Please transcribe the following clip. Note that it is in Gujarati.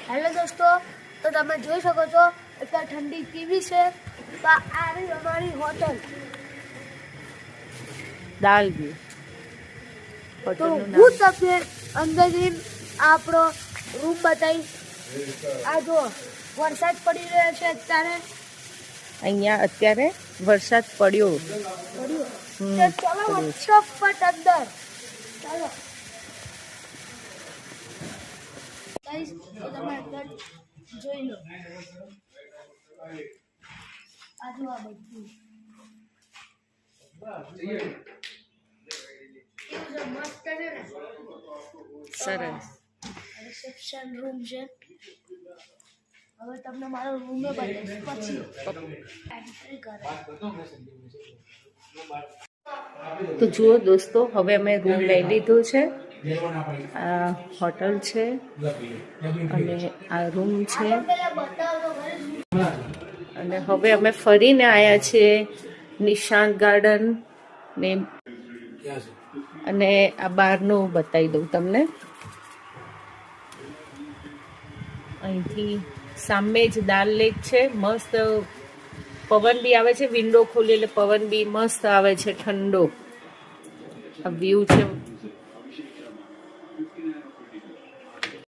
હેલો દોસ્તો, તો તમે જોઈ શકો છો એટલા ઠંડી કેવી છે. તો આ રહી અમારી હોટલ. દાલવી તો હું તમને અંદરથી આપણો રૂમ બતાવીશ. આ જો વરસાદ પડી રહ્યો છે અત્યારે. અહીંયા અત્યારે વરસાદ પડ્યો. તો ચલો ફટાફટ અંદર ચાલો. તો તમે અંદર જોઈ લો. આ જો આ બધું મસ્ત છે ને. સરસ. રિસેપ્શન રૂમ છે. હવે તમને મારો રૂમ બતાવીશ પછી એન્ટ્રી કરે. તો જુઓ દોસ્તો, હવે અમે રૂમ લઈ લીધો છે. આ હોટલ છે અને આ રૂમ છે. અને હવે અમે ફરીને આવ્યા છીએ નિશાંત ગાર્ડન ને. અને આ બહારનું બતાવી દઉં તમને. અહીંથી સામે જ દાલ લેક છે. મસ્ત પવન બી આવે છે. વિન્ડો ખોલી એટલે પવન બી મસ્ત આવે છે, ઠંડો. આ વ્યૂ છે